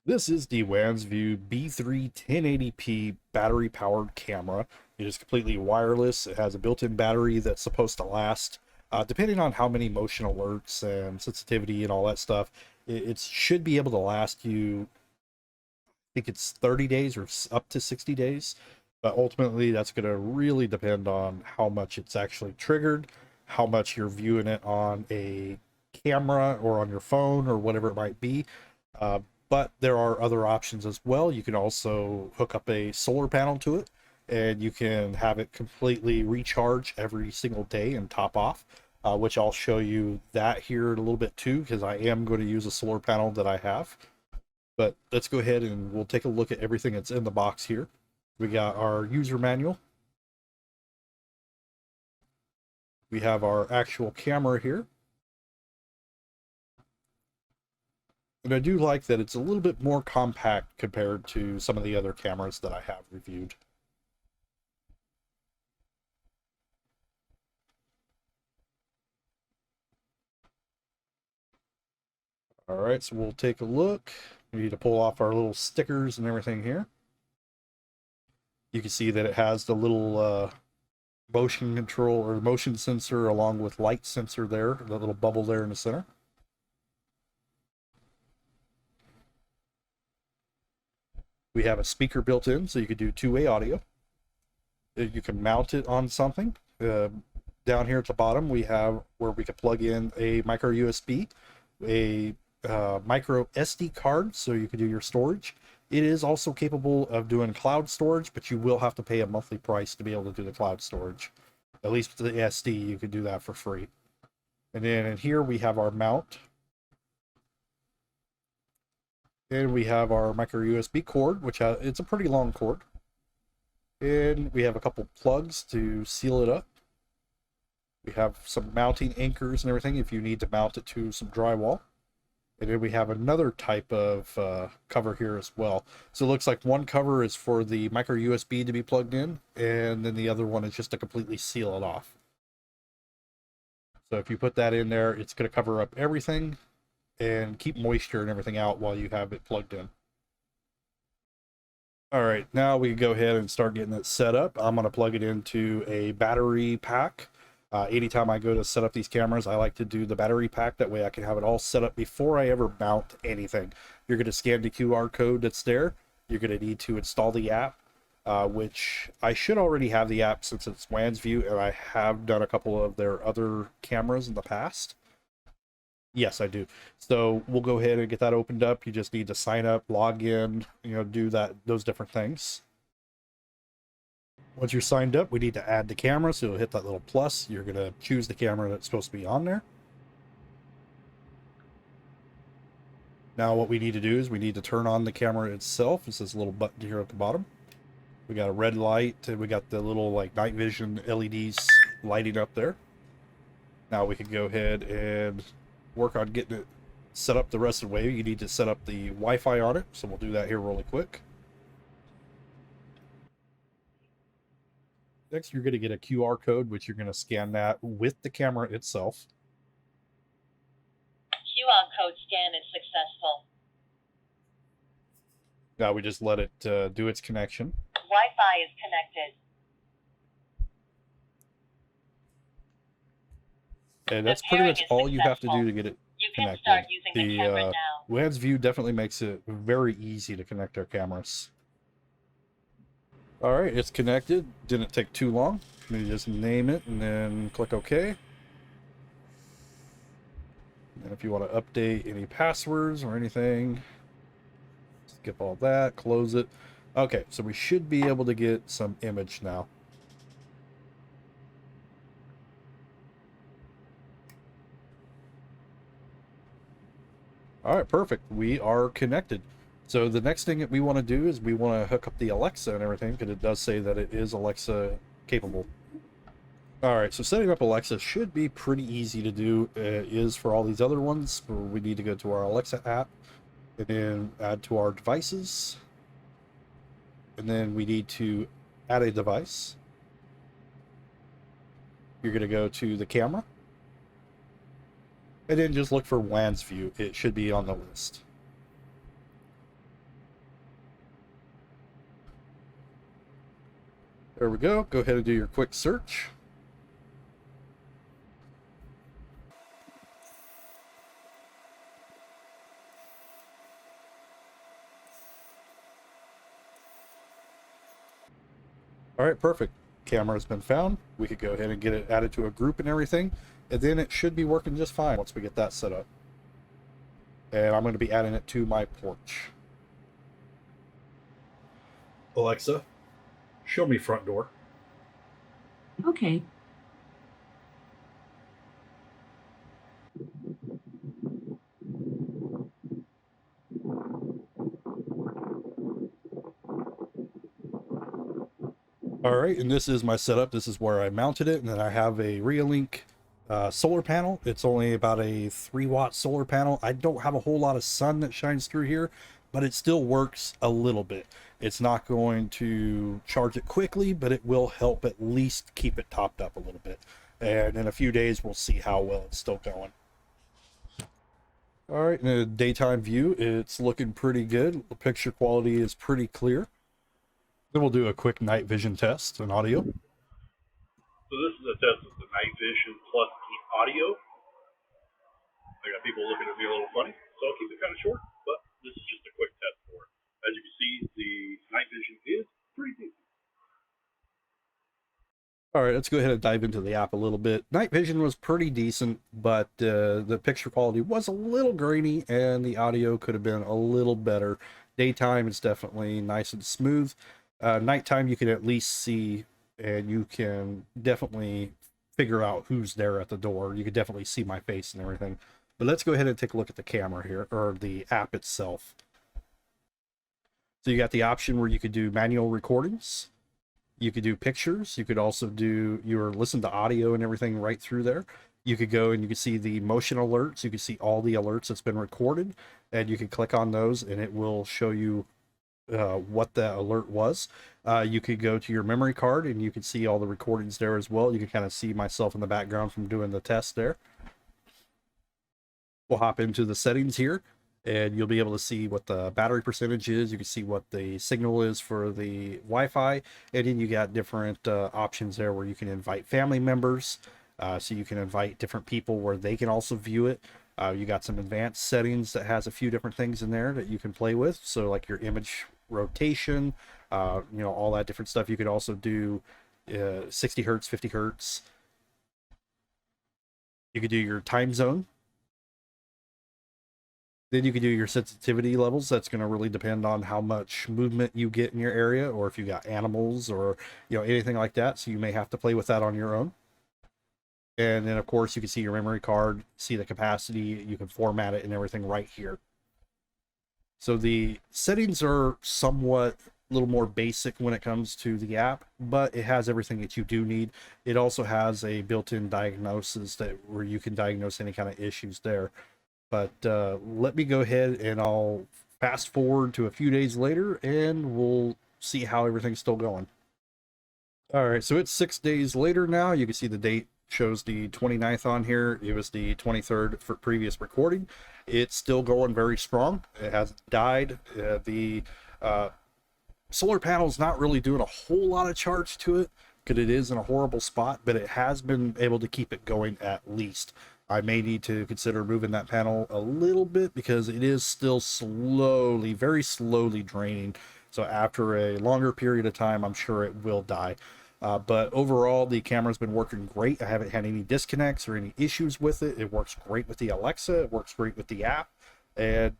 This is the Wansview B3 1080p battery powered camera. It is completely wireless. It has a built-in battery that's supposed to last, depending on how many motion alerts and sensitivity and all that stuff, it should be able to last you, I think it's 30 days or up to 60 days. But ultimately, that's going to really depend on how much it's actually triggered, how much you're viewing it on a camera or on your phone or whatever it might be. Uh, but there are other options as well. You can also hook up a solar panel to it, and you can have it completely recharge every single day and top off, which I'll show you that here in a little bit too, because I am going to use a solar panel that I have. But let's go ahead and we'll take a look at everything that's in the box here. We got our user manual. We have our actual camera here. And I do like that it's a little bit more compact compared to some of the other cameras that I have reviewed. All right, so we'll take a look. We need to pull off our little stickers and everything here. You can see that it has the little motion control or motion sensor along with light sensor there, the little bubble there in the center. We have a speaker built in, so you could do two-way audio. You can mount it on something. Down here at the bottom, we have where we could plug in a micro USB, a micro SD card, so you can do your storage. It is also capable of doing cloud storage, but you will have to pay a monthly price to be able to do the cloud storage. At least with the SD, you can do that for free. And then in here, we have our mount. And we have our micro USB cord, which it's a pretty long cord. And we have a couple plugs to seal it up. We have some mounting anchors and everything if you need to mount it to some drywall. And then we have another type of cover here as well. So it looks like one cover is for the micro USB to be plugged in, and then the other one is just to completely seal it off. So if you put that in there, it's going to cover up everything and keep moisture and everything out while you have it plugged in. All right, now we can go ahead and start getting it set up. I'm going to plug it into a battery pack. Anytime I go to set up these cameras, I like to do the battery pack. That way I can have it all set up before I ever mount anything. You're going to scan the QR code that's there. You're going to need to install the app, which I should already have the app since it's Wansview, and I have done a couple of their other cameras in the past. Yes, I do. So we'll go ahead and get that opened up. You just need to sign up, log in, do those different things. Once you're signed up, we need to add the camera, so you'll hit that little plus. You're going to choose the camera that's supposed to be on there. Now what we need to do is we need to turn on the camera itself. It's this little button here at the bottom. We got a red light, and we got the little like night vision LEDs lighting up there. Now we can go ahead and work on getting it set up the rest of the way. You need to set up the Wi-Fi on it, so we'll do that here really quick. Next, you're going to get a QR code, which you're going to scan that with the camera itself. QR code scan is successful. Now we just let it do its connection. Wi-Fi is connected. And that's pretty much all you have to do to get it connected. Start using the camera now. Wansview definitely makes it very easy to connect our cameras. All right, it's connected. Didn't take too long. You just name it and then click OK. And if you want to update any passwords or anything, skip all that, close it. Okay, so we should be able to get some image now. All right, perfect. We are connected. So the next thing that we want to do is we want to hook up the Alexa and everything, because it does say that it is Alexa capable. All right, so setting up Alexa should be pretty easy to do. It is for all these other ones. We need to go to our Alexa app and then add to our devices. And then we need to add a device. You're going to go to the camera. And then just look for Wansview. It should be on the list. There we go. Go ahead and do your quick search. All right, perfect. Camera has been found. We could go ahead and get it added to a group and everything, and then it should be working just fine once we get that set up. And I'm going to be adding it to my porch. Alexa, show me front door. Okay. All right, and this is my setup. This is where I mounted it, and then I have a Realink solar panel. It's only about a 3-watt solar panel. I don't have a whole lot of sun that shines through here, but it still works a little bit. It's not going to charge it quickly, but it will help at least keep it topped up a little bit. And in a few days, we'll see how well it's still going. All right, in a daytime view, it's looking pretty good. The picture quality is pretty clear. Then we'll do a quick night vision test and audio. So this is a test of the night vision plus the audio. I got people looking at me a little funny, so I'll keep it kind of short, but this is just a quick test for it. As you can see, the night vision is pretty decent. All right, let's go ahead and dive into the app a little bit. Night vision was pretty decent, but the picture quality was a little grainy and the audio could have been a little better. Daytime, it's definitely nice and smooth. Nighttime, you can at least see, and you can definitely figure out who's there at the door. You can definitely see my face and everything. But let's go ahead and take a look at the camera here, or the app itself. So you got the option where you could do manual recordings. You could do pictures. You could also do listen to audio and everything right through there. You could go and you could see the motion alerts. You could see all the alerts that's been recorded, and you can click on those and it will show you what the alert was. You could go to your memory card and you can see all the recordings there as well. You can kind of see myself in the background from doing the test there. We'll hop into the settings here and you'll be able to see what the battery percentage is. You can see what the signal is for the Wi-Fi, and then you got different options there where you can invite family members. So you can invite different people where they can also view it. You got some advanced settings that has a few different things in there that you can play with. So like your image rotation, all that different stuff. You could also do 60 hertz, 50 hertz. You could do your time zone. Then you can do your sensitivity levels. That's going to really depend on how much movement you get in your area, or if you got animals or anything like that. So you may have to play with that on your own. And then of course you can see your memory card, see the capacity, you can format it and everything right here. So the settings are somewhat a little more basic when it comes to the app, but it has everything that you do need. It also has a built-in diagnosis where you can diagnose any kind of issues there. But let me go ahead and I'll fast forward to a few days later and we'll see how everything's still going. All right, so it's 6 days later now. You can see the date shows the 29th on here. It was the 23rd for previous recording. It's still going very strong. It hasn't died. The solar panel is not really doing a whole lot of charge to it because it is in a horrible spot, but it has been able to keep it going at least. I may need to consider moving that panel a little bit because it is still slowly, very slowly draining. So after a longer period of time, I'm sure it will die. But overall, the camera's been working great. I haven't had any disconnects or any issues with it. It works great with the Alexa. It works great with the app. And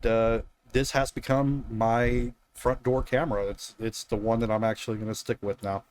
this has become my front door camera. It's the one that I'm actually going to stick with now.